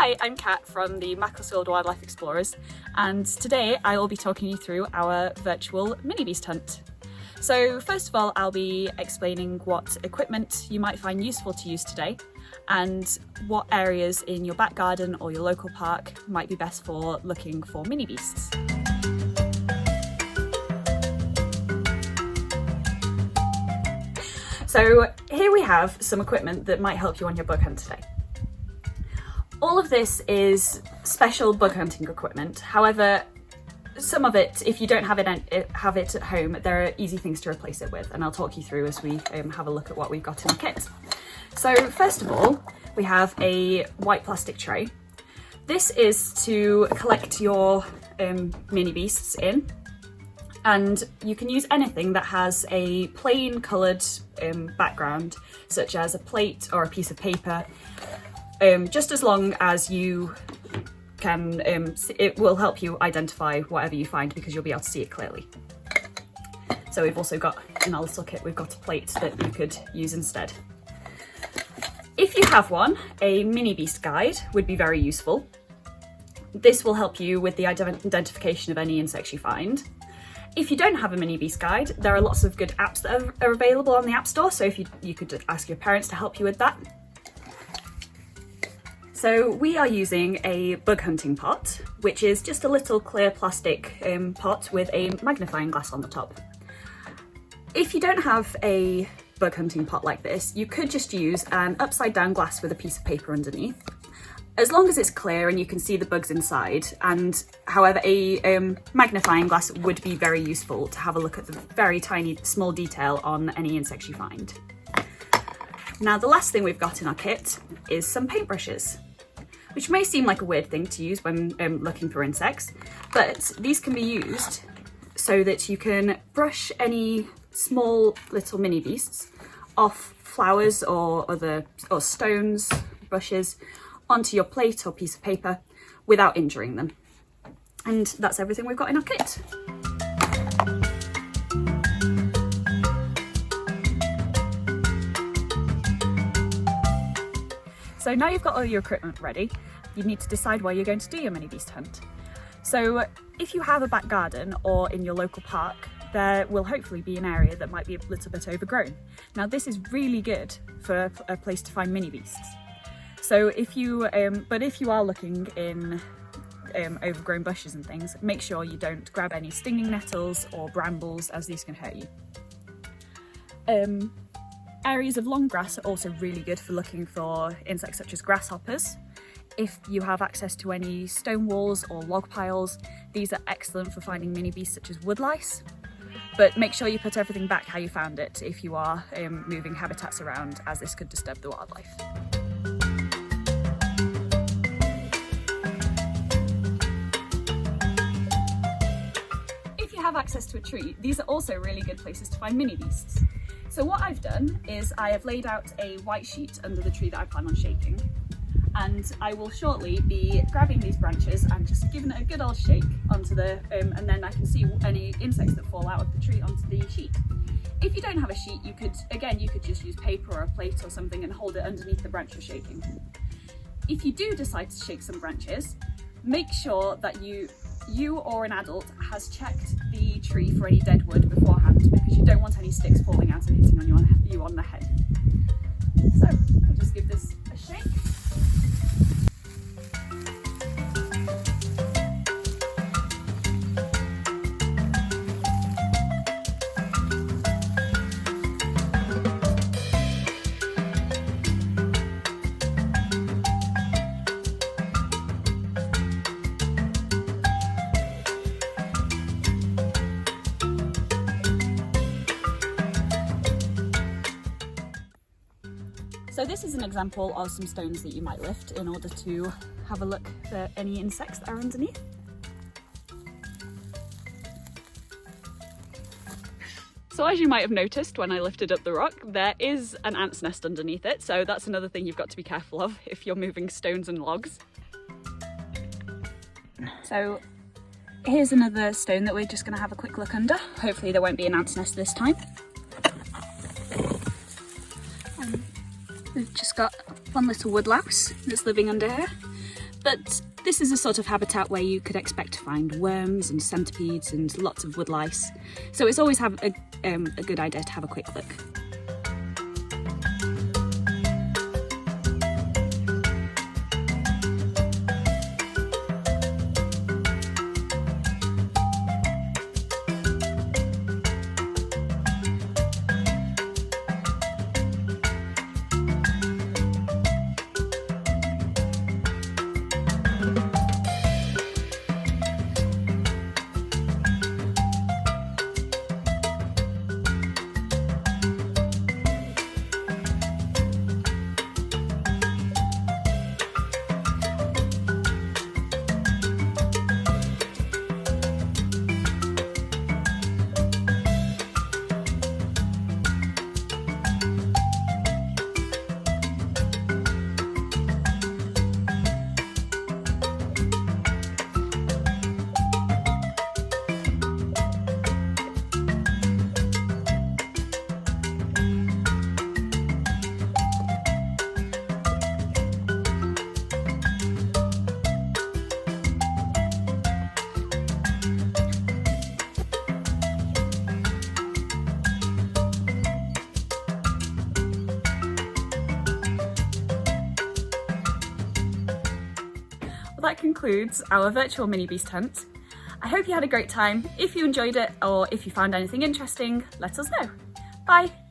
Hi, I'm Kat from the Macclesfield Wildlife Explorers, and today I will be talking you through our virtual Minibeast hunt. So first of all, I'll be explaining what equipment you might find useful to use today and what areas in your back garden or your local park might be best for looking for Minibeasts. So here we have some equipment that might help you on your bug hunt today. All of this is special bug hunting equipment. However, some of it, if you don't have it at home, there are easy things to replace it with, and I'll talk you through as we have a look at what we've got in the kit. So first of all, we have a white plastic tray. This is to collect your Minibeasts in, and you can use anything that has a plain coloured background, such as a plate or a piece of paper. Just as long as you can, it will help you identify whatever you find because you'll be able to see it clearly. So we've also got, in our little kit, we've got a plate that you could use instead. If you have one, a Minibeast guide would be very useful. This will help you with the identification of any insects you find. If you don't have a Minibeast guide, there are lots of good apps that are available on the App Store, so if you could ask your parents to help you with that. So we are using a bug hunting pot, which is just a little clear plastic pot with a magnifying glass on the top. If you don't have a bug hunting pot like this, you could just use an upside down glass with a piece of paper underneath. As long as it's clear and you can see the bugs inside, and however a magnifying glass would be very useful to have a look at the very tiny small detail on any insects you find. Now the last thing we've got in our kit is some paintbrushes, which may seem like a weird thing to use when looking for insects, but these can be used so that you can brush any small little Minibeasts off flowers or stones, brushes, onto your plate or piece of paper without injuring them. And that's everything we've got in our kit. So now you've got all your equipment ready, you need to decide where you're going to do your Minibeast hunt. So if you have a back garden or in your local park, there will hopefully be an area that might be a little bit overgrown. Now this is really good for a place to find Minibeasts. So if you are looking in overgrown bushes and things, make sure you don't grab any stinging nettles or brambles, as these can hurt you. Areas of long grass are also really good for looking for insects such as grasshoppers. If you have access to any stone walls or log piles, these are excellent for finding Minibeasts such as woodlice. But make sure you put everything back how you found it if you are moving habitats around, as this could disturb the wildlife. If you have access to a tree, these are also really good places to find Minibeasts. So what I've done is I have laid out a white sheet under the tree that I plan on shaking, and I will shortly be grabbing these branches and just giving it a good old shake onto the, and then I can see any insects that fall out of the tree onto the sheet. If you don't have a sheet, you could just use paper or a plate or something and hold it underneath the branch you're shaking. If you do decide to shake some branches, make sure that you or an adult has checked the tree for any dead wood beforehand, because you don't want any sticks falling out and hitting you on the head. So I'll just give this a shake. So this is an example of some stones that you might lift in order to have a look for any insects that are underneath. So as you might have noticed when I lifted up the rock, there is an ant's nest underneath it, so that's another thing you've got to be careful of if you're moving stones and logs. So here's another stone that we're just going to have a quick look under. Hopefully there won't be an ant's nest this time. We've just got one little woodlouse that's living under here. but this is a sort of habitat where you could expect to find worms and centipedes and lots of wood lice. So it's always a good idea to have a quick look. Well, that concludes our virtual Minibeast hunt. I hope you had a great time. If you enjoyed it or if you found anything interesting, let us know. Bye!